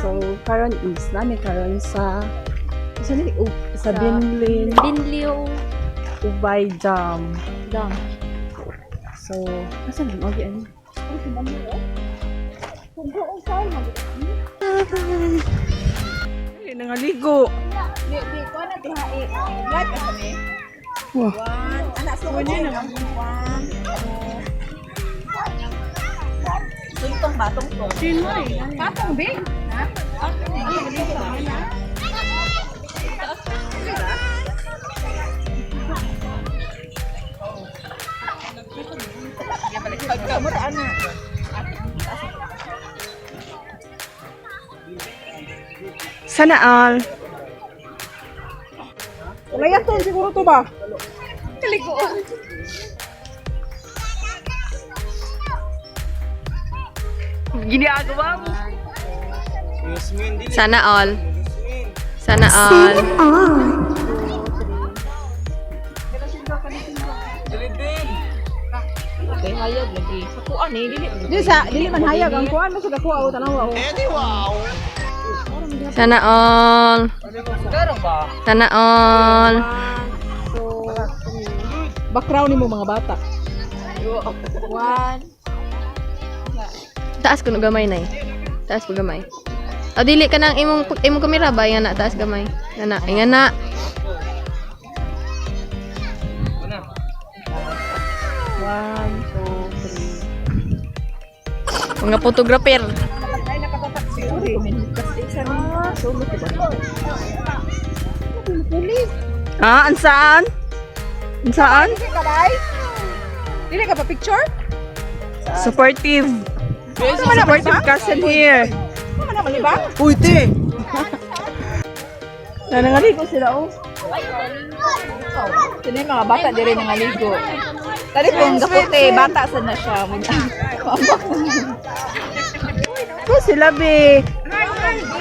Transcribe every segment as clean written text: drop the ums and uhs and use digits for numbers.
So karon is nami karon sa Binlin Binlio Ubay Dam. Dam. So asan ang ogi ani? Ay, nangaligo. Wah. Anak suko niya na. Tuntong ba? Tuntong. Patong, Bing. Ha? Sana all. Wala yan to, siguro to ba? Kaligo. Ginagawa mo. Sana all. Sana all. Okay, hayag lagi. Sa kuan eh, Dili man hayag ang kuan mo sa kuha o tanaw ako. Sana all. Sana all. Background ni mo mga bata. Taas ko no gamay na eh. Taas ko gamay. O dili ka nang imong kamera ba yan na taas gamay. Nga na. One, two, three. Mga photographer. Ay nakatatak si Uri. Sulod ko ba? Ansaan? Ansaan? Dili ka ba? Dili ka pa picture? Supportive. Supportive cousin here. Ano man naman ba? Uy, te! Nangaligo sila, oh. Sino yung mga bata di rin nangaligo. Tadi kung gaputi, bata sa na siya. Ito sila, be.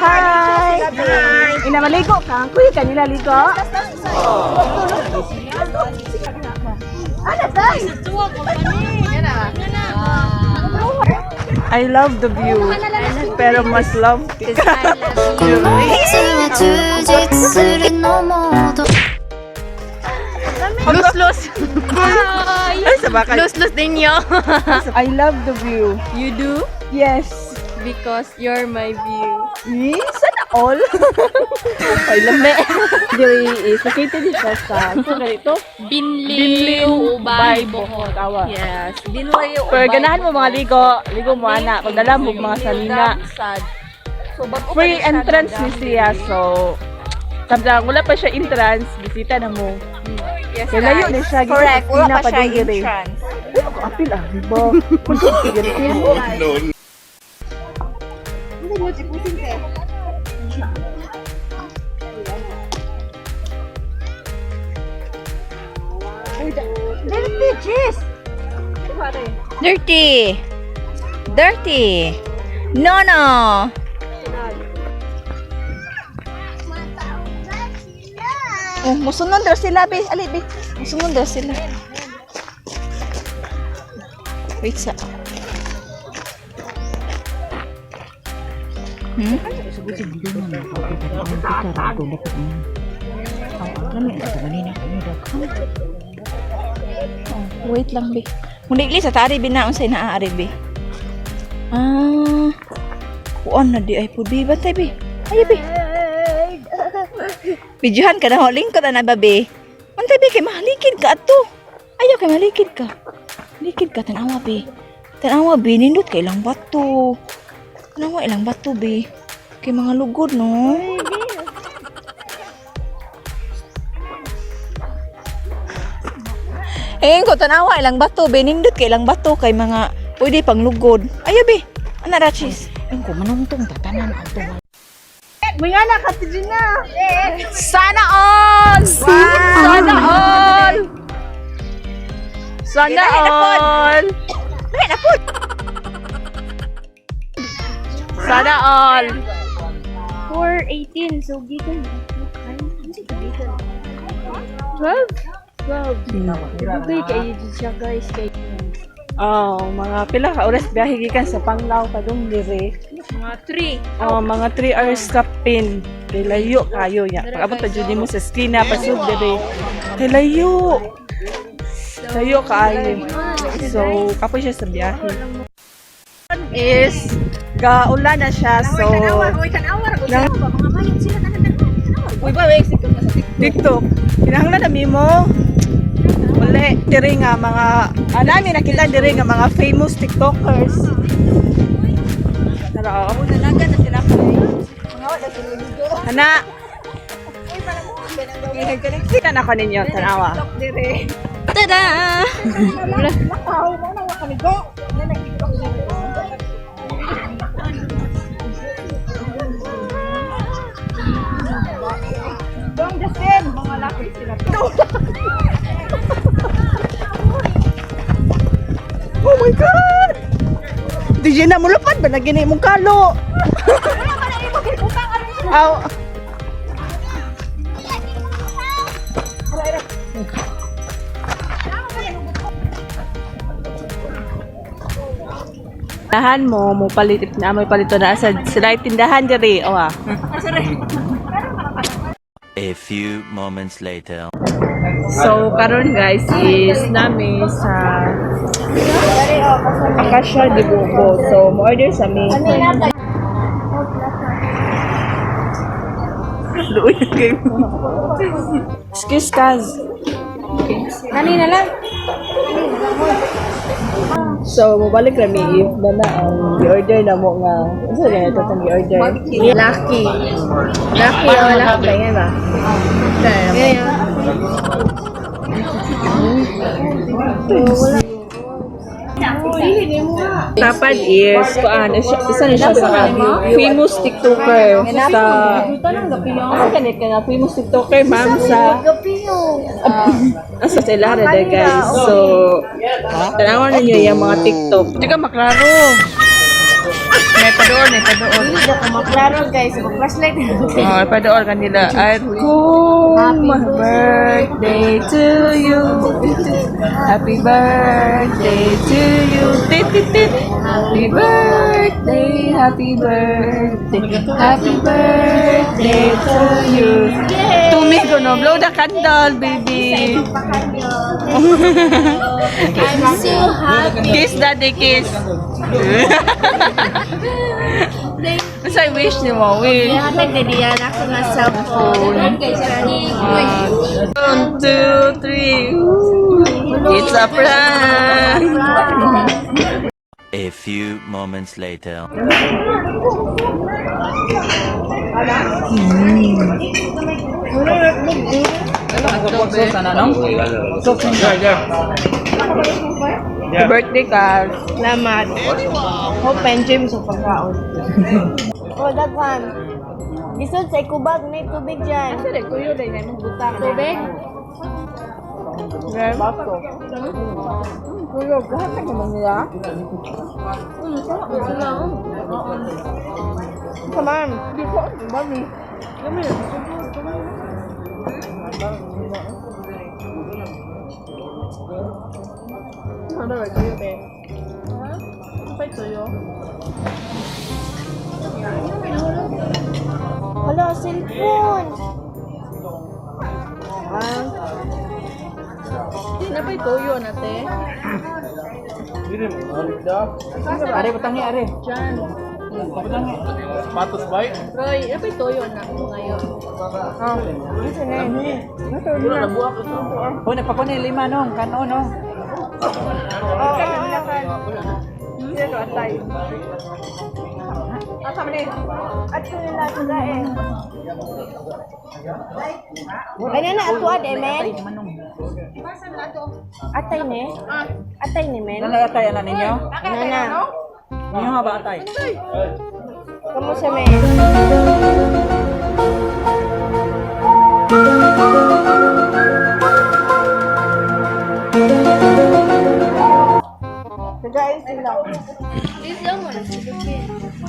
Hi! Inamaligo ka? Kuya ka nila ligo? Ano, tay? I love the view. Pero mas love ka. Lus. Ay, sa bakal. Lus din yo. I love the view. You do? Yes. Because you're my view. Sana all. Ay, lame. Diri is located siya sa ganito. Binlio Ubay Bohol. Tawa. Yes, Binlio Pero ganahan mo mga ligo. Ligo mo, anak. Kung dala mo mga salina. So, Free entrance ni siya. So, sabdang wala pa siya entrance. Bisita na mo. Yes, Kaya layo din siya. Correct. Wala pa siya Pinapadiri. entrance. Ano ko apil ah, di ba? Hindi mo sipusin ka. Dirty, cheese! Dirty! No! Oh, musunod daw sila, be. Ali, be. Musunod daw sila. Wait sa. Wait lang, be. Muli sa tari, be, na unsay naaari, be. Kuan na di ay po, be. Batay, be. Ay, be. Videohan ka na, lingkod na ba, be? Mantay, be, kay mahalikid ka ato. Ayaw, kay mahalikid ka. Mahalikid ka, tanawa, be. Tanawa, be, nindot ka ilang bato. Tanawa, ilang bato, be. Kay mga lugod, no? Ko, tanawa, ilang bato, be. Nindot ka ilang bato, kay mga pwede pang lugod. Ayaw, be. Ano, Rachis? Ko, manungtong tatanan ato. Mga anak, hati din na. Sana all! Sana all! Sana all. Lahat na po. Sana all! 4:18, so gikan. 12? 12. Ibigay kayo dyan siya guys. Kay Oh, mga pila ka oras biyahe gikan sa Panglao padung dire. Mga 3. Oh, mga 3 hours ka pin. Kay layo kayo ya. Pag abot pa jud mo sa esquina pasud dire. Kay layo. Layo kaayo. So, kapoy siya sa biyahe. Is gaulan na siya. So, Uy ba, wait, TikTok. Kinahanglan na mo. Uli, diri nga mga namin nakita diri nga mga famous TikTokers. Tara, oh. nanagan na sila ko. Ana. Kita na ko ninyo, tanawa. Tada! Dong Justin, mga laki sila. Oh my God! DJ na mulupad ba na gini mong kalo? Aw. Tindahan mo palit na may palito na sa sila tindahan diri. Oh ah. A few moments later. So karon guys is nami sa Akasha de Buko. So mo order sa mi. Excuse Kaz. Kanina lang. So mabalik kami if na ang i-order na mo nga. Ano na ito itong i-order? Lucky. Lucky o lucky ba yan ba? Tapad is, isa na siya sa famous TikToker sa, ano kanit ka nga, famous TikToker ma'am sa, sa Celara de guys. So, tanawan ninyo yung mga TikTok. Hindi ka maklaro. May padoon. Hindi ako maklaro guys. Mag-flashlight. Oh, padoon kanila. At kung birthday to you. Happy birthday to you. Tit, tit, tit. Happy birthday, happy birthday. Happy birthday to you. Tumigo no, blow the candle, baby. I'm so happy. Kiss daddy, kiss. Mas I wish ni mo, wish. Nagdadiyan ako ng cellphone. 1, 2, 3. It's a prank. A few moments later. Birthday ka. Salamat. Hope and dreams of pagkaon. Oh, that one. Gisod sa ikubag, may tubig dyan. Kasi kuyo din yung butang. Tubig? Yes. Kuyo, lahat na naman nila. Come on. Hindi ko, mami. Ano ba kuyo be? Ano ba kuyo? Hala, cellphone. Ano ba kuyo nate? Are batangi are. Diyan. Batangi. Patos bay. Roy, ano ba toyo na ko ngayon? Oh, nagpakon ni lima nong kanon no. Sino atay? Asa man ni? At ko nila tuga eh. Ano na atuad eh, men? Atay ni? Atay ni, men? Ano atay ana ninyo? Nana. Ninyo nga ba atay? Kamu sa men? Guys, sila.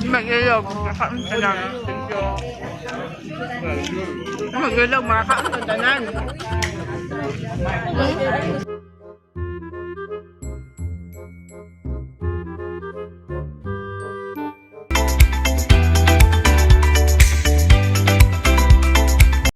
Mag-ilog, makakain ka lang. Thank you. Mag-ilog, makakain ka tanan.